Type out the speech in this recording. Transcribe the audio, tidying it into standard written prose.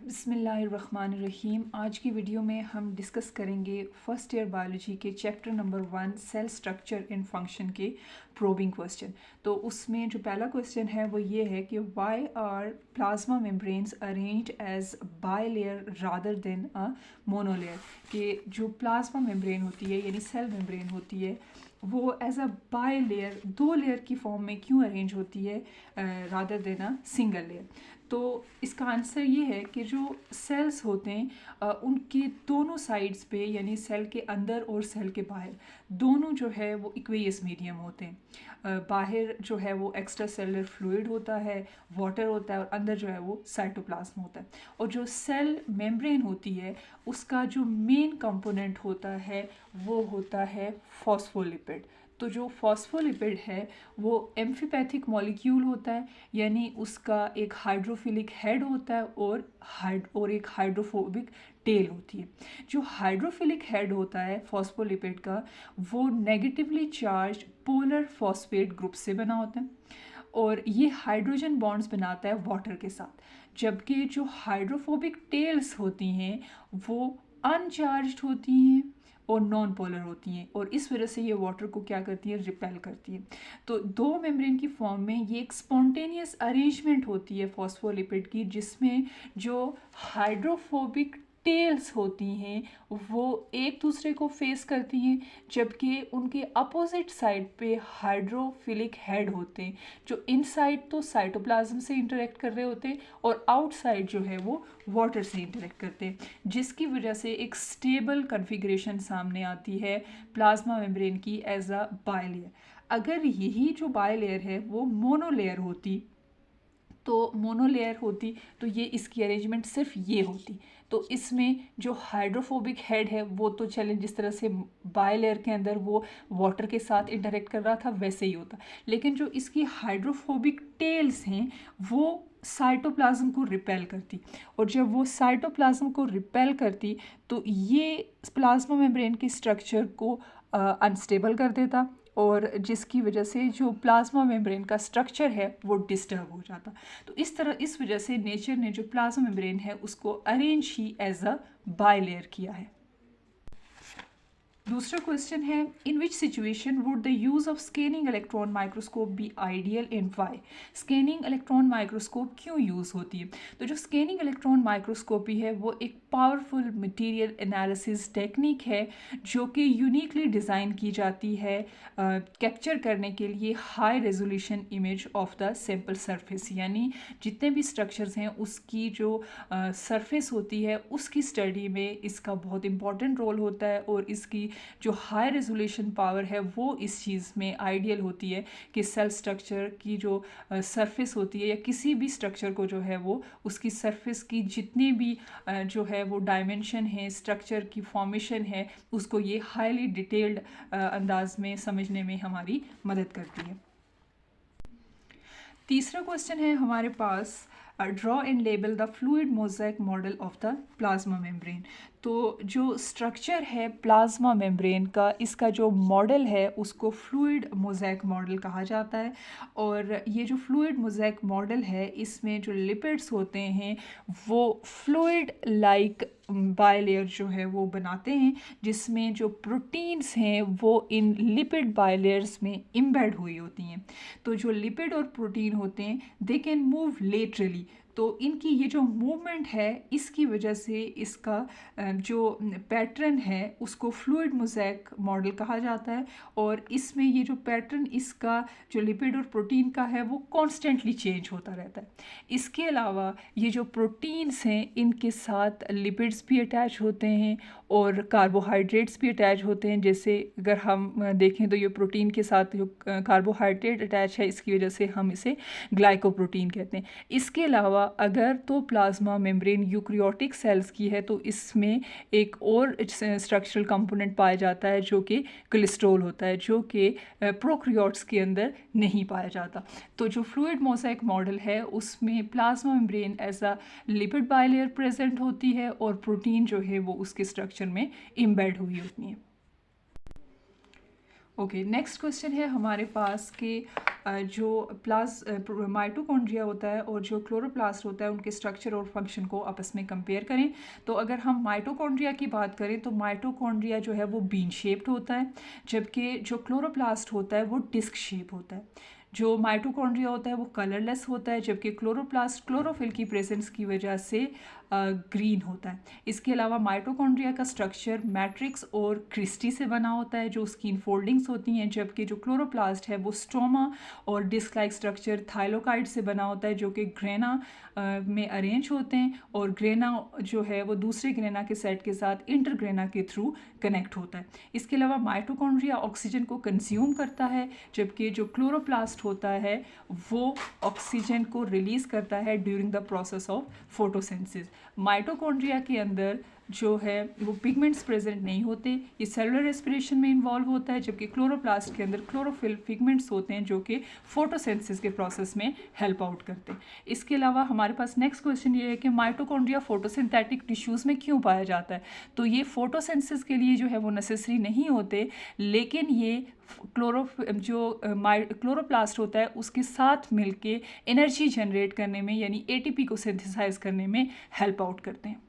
बिस्मिल्लाहिर्रहमानिर्रहीम। आज की वीडियो में हम डिस्कस करेंगे फर्स्ट ईयर बायोलॉजी के chapter number 1 cell structure and function के प्रोबिंग क्वेश्चन। तो उसमें जो पहला क्वेश्चन है वो ये है कि why are plasma membranes arranged as bilayer rather than a monolayer. कि जो प्लाज्मा मेम्ब्रेन होती है यानी सेल मेम्ब्रेन होती है वो एज अ बाय लेयर, दो लेयर की फॉर्म में क्यों अरेंज होती है rather than a single layer. तो इसका आंसर ये है कि जो सेल्स होते हैं उनके दोनों साइड्स पे यानी सेल के अंदर और सेल के बाहर दोनों जो है वो इक्वेयस मीडियम होते हैं। बाहर जो है वो एक्स्ट्रा सेलुलर फ्लूइड होता है, वाटर होता है, और अंदर जो है वो साइटोप्लाज्म होता है। और जो सेल मेम्ब्रेन होती है उसका जो मेन कंपोनेंट होता है वो होता है फॉस्फोलिपिड। तो जो फॉस्फोलिपिड है वो एम्फीपैथिक मॉलिक्यूल होता है, यानी उसका एक हाइड्रोफिलिक हेड होता है और एक हाइड्रोफोबिक टेल होती है। जो हाइड्रोफिलिक हेड होता है फॉस्फोलिपिड का वो negatively charge polar phosphate group से बना होता है और ये हाइड्रोजन बॉन्ड्स बनाता है वाटर के साथ, जबकि जो हाइड्रोफोबिक टेल्स होती हैं वो अनचार्ज्ड होती हैं और नॉन पोलर होती हैं, और इस वजह से ये वाटर को क्या करती है, रिपेल करती है। तो दो मेम्ब्रेन की फॉर्म में ये एक स्पॉन्टेनियस अरेंजमेंट होती है फॉस्फोलिपिड की, जिसमें जो हाइड्रोफोबिक टेल्स होती हैं वो एक दूसरे को फेस करती हैं, जबकि उनके अपोजिट साइड पे हाइड्रोफिलिक हेड होते हैं जो इनसाइड तो साइटोप्लाज्म से इंटरेक्ट कर रहे होते हैं और आउटसाइड जो है वो वाटर से इंटरेक्ट करते हैं, जिसकी वजह से एक स्टेबल कॉन्फ़िगरेशन सामने आती है प्लाज्मा मेम्ब्रेन की एज अ बायलेयर। अगर यही जो बायलेयर है वो मोनोलेयर होती तो ये इसकी अरेंजमेंट सिर्फ ये होती। तो इसमें जो हाइड्रोफोबिक हेड है वो तो चलें जिस तरह से बायलेयर के अंदर वो वाटर के साथ इंटरेक्ट कर रहा था वैसे ही होता, लेकिन जो इसकी हाइड्रोफोबिक टेल्स हैं वो साइटोप्लाज्म को रिपेल करती, और जब वो साइटोप्लाज्म को रिपेल करती तो ये प्लाज्मा मेम्ब्रेन के स्ट्रक्चर को अनस्टेबल कर देता, और जिसकी वजह से जो प्लाज्मा मेम्ब्रेन का स्ट्रक्चर है वो डिस्टर्ब हो जाता। तो इस वजह से नेचर ने जो प्लाज्मा मेम्ब्रेन है उसको अरेंज ही एज अ बायलेयर किया है। दूसरा क्वेश्चन है, in which situation would the use of scanning electron microscope be ideal and why. Scanning electron microscope क्यों यूज़ होती है। तो जो स्कैनिंग इलेक्ट्रॉन माइक्रोस्कोपी है वो एक पावरफुल मटेरियल एनालिसिस टेक्निक है जो कि यूनिकली डिज़ाइन की जाती है कैप्चर करने के लिए high resolution image of the sample surface, यानी जितने भी स्ट्रक्चर्स हैं उसकी जो सरफेस होती है उसकी स्टडी में इसका बहुत इंपॉर्टेंट रोल होता है, और इसकी जो हाई रेजोल्यूशन पावर है वो इस चीज़ में आइडियल होती है कि सेल स्ट्रक्चर की जो सरफेस होती है या किसी भी स्ट्रक्चर को जो है वो उसकी सरफेस की जितनी भी जो है वो डायमेंशन है, स्ट्रक्चर की फॉर्मेशन है, उसको ये हाईली डिटेल्ड अंदाज में समझने में हमारी मदद करती है। तीसरा क्वेश्चन है हमारे पास, draw and label the fluid mosaic model of the plasma membrane. तो जो स्ट्रक्चर है प्लाज्मा मेम्ब्रेन का, इसका जो मॉडल है उसको फ्लूइड मोज़ेक मॉडल कहा जाता है, और ये जो फ्लूइड मोज़ेक मॉडल है इसमें जो लिपिड्स होते हैं वो फ्लूइड लाइक बायलेयर जो है वो बनाते हैं, जिसमें जो प्रोटीन्स हैं वो इन लिपिड बायलेयर्स में इम्बेड हुई होती हैं। तो जो लिपिड और प्रोटीन होते हैं दे कैन मूव लेटरली, तो इनकी ये जो मूवमेंट है इसकी वजह से इसका जो पैटर्न है उसको फ्लूइड मोज़ेक मॉडल कहा जाता है, और इसमें ये जो पैटर्न इसका जो लिपिड और प्रोटीन का है वो कॉन्स्टेंटली चेंज होता रहता है। इसके अलावा ये जो प्रोटीन्स हैं इनके साथ लिपिड्स भी अटैच होते हैं और कार्बोहाइड्रेट्स भी अटैच होते हैं। जैसे अगर हम देखें तो ये प्रोटीन के साथ जो कार्बोहाइड्रेट अटैच है इसकी वजह से हम इसे ग्लाइकोप्रोटीन कहते हैं। इसके अलावा अगर तो प्लाज्मा मेम्ब्रेन यूकैरियोटिक सेल्स की है तो इसमें एक और स्ट्रक्चरल कंपोनेंट पाया जाता है जो कि कोलेस्ट्रॉल होता है, जो कि प्रोकैरियोट्स के अंदर नहीं पाया जाता। तो जो फ्लूइड मोज़ेक मॉडल है उसमें plasma membrane as a lipid bilayer present होती है और प्रोटीन जो है वो उसके स्ट्रक्चर में एम्बेड हुई होती है। ओके, नेक्स्ट क्वेश्चन है हमारे पास कि जो माइटोकॉन्ड्रिया होता है और जो क्लोरोप्लास्ट होता है उनके स्ट्रक्चर और फंक्शन को आपस में कंपेयर करें। तो अगर हम माइटोकॉन्ड्रिया की बात करें तो माइटोकॉन्ड्रिया जो है वो बीन शेप्ड होता है, जबकि जो क्लोरोप्लास्ट होता है वो डिस्क शेप होता है। जो माइटोकॉन्ड्रिया होता है वो कलरलेस होता है, जबकि क्लोरोप्लास्ट क्लोरोफिल की प्रेजेंस की वजह से ग्रीन होता है। इसके अलावा माइटोकॉन्ड्रिया का स्ट्रक्चर मैट्रिक्स और क्रिस्टी से बना होता है जो उसकी इनफोल्डिंग्स होती हैं, जबकि जो क्लोरोप्लास्ट है वो स्ट्रोमा और डिस्क लाइक स्ट्रक्चर थाइलोकाइड से बना होता है जो कि ग्रेना में अरेंज होते हैं, और ग्रेना जो है वो दूसरे ग्रेना के सेट के साथ इंटरग्रेना के थ्रू कनेक्ट होता है। इसके अलावा माइटोकॉन्ड्रिया ऑक्सीजन को कंज्यूम करता है, जबकि जो क्लोरोप्लास्ट होता है वो ऑक्सीजन को रिलीज करता है during the process of photosynthesis. Mitochondria के अंदर जो है वो पिगमेंट्स प्रेजेंट नहीं होते, ये सेलुलर रेस्पिरेशन में इन्वॉल्व होता है, जबकि क्लोरोप्लास्ट के अंदर क्लोरोफिल पिगमेंट्स होते हैं जो कि फोटोसिंथेसिस के प्रोसेस में हेल्प आउट करते हैं। इसके अलावा हमारे पास नेक्स्ट क्वेश्चन ये है कि माइटोकॉन्ड्रिया फोटोसिंथेटिक टिश्यूज़ में क्यों पाया जाता है। तो ये फोटोसिंथेसिस के लिए जो है वो नेसेसरी नहीं होते, लेकिन ये क्लोरोप्लास्ट होता है उसके साथ मिलके एनर्जी जनरेट करने में यानी एटीपी को सिंथेसाइज करने में हेल्प आउट करते हैं।